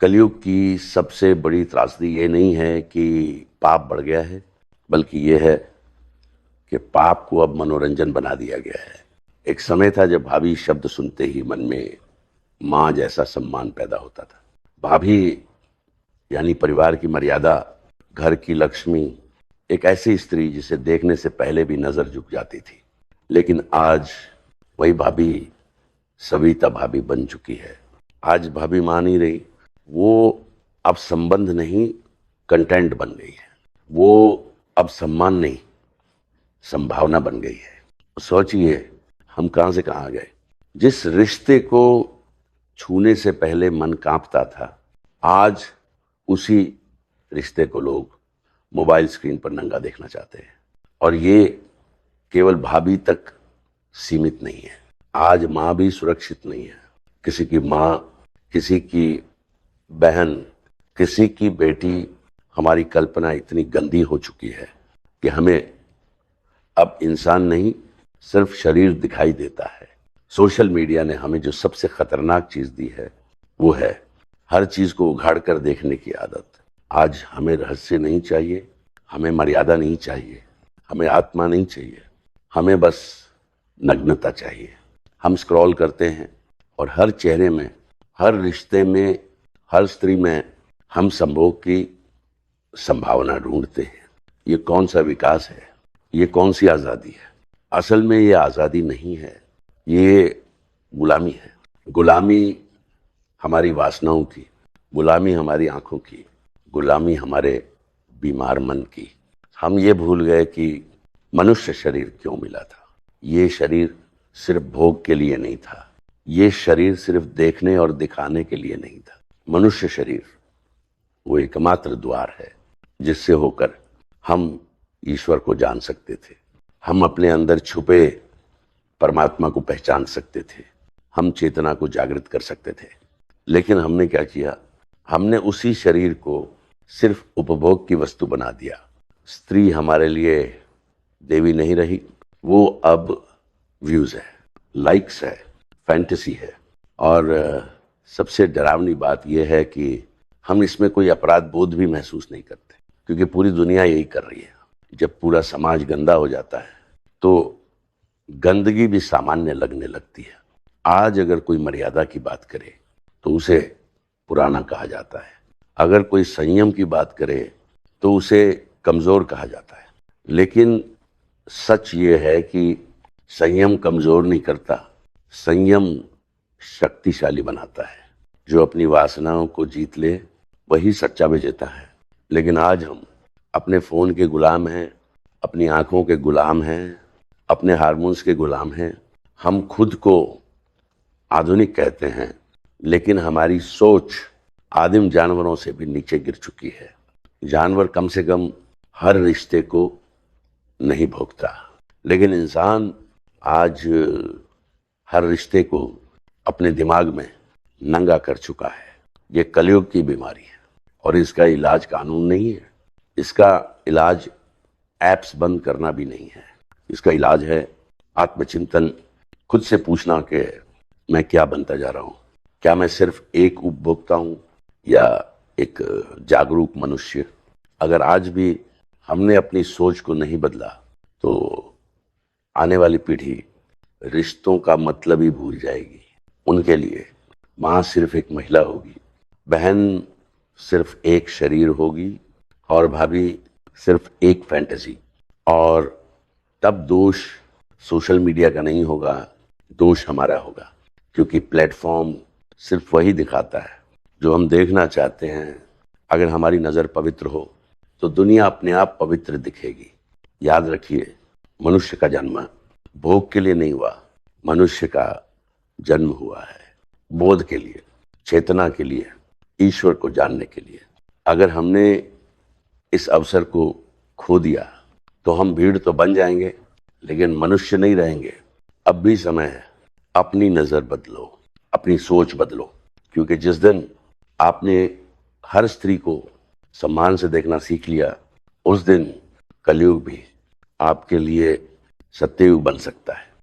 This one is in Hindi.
कलयुग की सबसे बड़ी त्रासदी ये नहीं है कि पाप बढ़ गया है, बल्कि ये है कि पाप को अब मनोरंजन बना दिया गया है। एक समय था जब भाभी शब्द सुनते ही मन में माँ जैसा सम्मान पैदा होता था। भाभी यानी परिवार की मर्यादा, घर की लक्ष्मी, एक ऐसी स्त्री जिसे देखने से पहले भी नजर झुक जाती थी। लेकिन आज वही भाभी सविता भाभी बन चुकी है। आज भाभी मान नहीं रही, वो अब संबंध नहीं कंटेंट बन गई है। वो अब सम्मान नहीं संभावना बन गई है। सोचिए हम कहां से कहां आ गए। जिस रिश्ते को छूने से पहले मन कांपता था, आज उसी रिश्ते को लोग मोबाइल स्क्रीन पर नंगा देखना चाहते हैं। और ये केवल भाभी तक सीमित नहीं है। आज माँ भी सुरक्षित नहीं है। किसी की माँ, किसी की बहन, किसी की बेटी, हमारी कल्पना इतनी गंदी हो चुकी है कि हमें अब इंसान नहीं सिर्फ शरीर दिखाई देता है। सोशल मीडिया ने हमें जो सबसे खतरनाक चीज दी है वो है हर चीज को उघाड़ कर देखने की आदत। आज हमें रहस्य नहीं चाहिए, हमें मर्यादा नहीं चाहिए, हमें आत्मा नहीं चाहिए, हमें बस नग्नता चाहिए। हम स्क्रॉल करते हैं और हर चेहरे में, हर रिश्ते में, हर स्त्री में हम संभोग की संभावना ढूंढते हैं। ये कौन सा विकास है? ये कौन सी आजादी है? असल में ये आजादी नहीं है, ये गुलामी है। गुलामी हमारी वासनाओं की, गुलामी हमारी आंखों की, गुलामी हमारे बीमार मन की। हम ये भूल गए कि मनुष्य शरीर क्यों मिला था। ये शरीर सिर्फ भोग के लिए नहीं था, ये शरीर सिर्फ देखने और दिखाने के लिए नहीं था। मनुष्य शरीर वो एकमात्र द्वार है जिससे होकर हम ईश्वर को जान सकते थे, हम अपने अंदर छुपे परमात्मा को पहचान सकते थे, हम चेतना को जागृत कर सकते थे। लेकिन हमने क्या किया? हमने उसी शरीर को सिर्फ उपभोग की वस्तु बना दिया। स्त्री हमारे लिए देवी नहीं रही, वो अब व्यूज है, लाइक्स है, फैंटेसी है। और सबसे डरावनी बात यह है कि हम इसमें कोई अपराध बोध भी महसूस नहीं करते, क्योंकि पूरी दुनिया यही कर रही है। जब पूरा समाज गंदा हो जाता है तो गंदगी भी सामान्य लगने लगती है। आज अगर कोई मर्यादा की बात करे तो उसे पुराना कहा जाता है, अगर कोई संयम की बात करे तो उसे कमजोर कहा जाता है। लेकिन सच ये है कि संयम कमजोर नहीं करता, संयम शक्तिशाली बनाता है। जो अपनी वासनाओं को जीत ले वही सच्चा विजेता है। लेकिन आज हम अपने फोन के गुलाम हैं, अपनी आंखों के गुलाम हैं, अपने हार्मोन्स के गुलाम हैं। हम खुद को आधुनिक कहते हैं, लेकिन हमारी सोच आदिम जानवरों से भी नीचे गिर चुकी है। जानवर कम से कम हर रिश्ते को नहीं भोगता, लेकिन इंसान आज हर रिश्ते को अपने दिमाग में नंगा कर चुका है। ये कलयुग की बीमारी है और इसका इलाज कानून नहीं है, इसका इलाज ऐप्स बंद करना भी नहीं है। इसका इलाज है आत्मचिंतन, खुद से पूछना कि मैं क्या बनता जा रहा हूं। क्या मैं सिर्फ एक उपभोक्ता हूं या एक जागरूक मनुष्य? अगर आज भी हमने अपनी सोच को नहीं बदला तो आने वाली पीढ़ी रिश्तों का मतलब ही भूल जाएगी। उनके लिए माँ सिर्फ एक महिला होगी, बहन सिर्फ एक शरीर होगी और भाभी सिर्फ एक फैंटेसी। और तब दोष सोशल मीडिया का नहीं होगा, दोष हमारा होगा, क्योंकि प्लेटफॉर्म सिर्फ वही दिखाता है जो हम देखना चाहते हैं। अगर हमारी नज़र पवित्र हो तो दुनिया अपने आप पवित्र दिखेगी। याद रखिए, मनुष्य का जन्म भोग के लिए नहीं हुआ, मनुष्य का जन्म हुआ है बोध के लिए, चेतना के लिए, ईश्वर को जानने के लिए। अगर हमने इस अवसर को खो दिया तो हम भीड़ तो बन जाएंगे लेकिन मनुष्य नहीं रहेंगे। अब भी समय है, अपनी नजर बदलो, अपनी सोच बदलो, क्योंकि जिस दिन आपने हर स्त्री को सम्मान से देखना सीख लिया, उस दिन कलयुग भी आपके लिए सत्ययुग बन सकता है।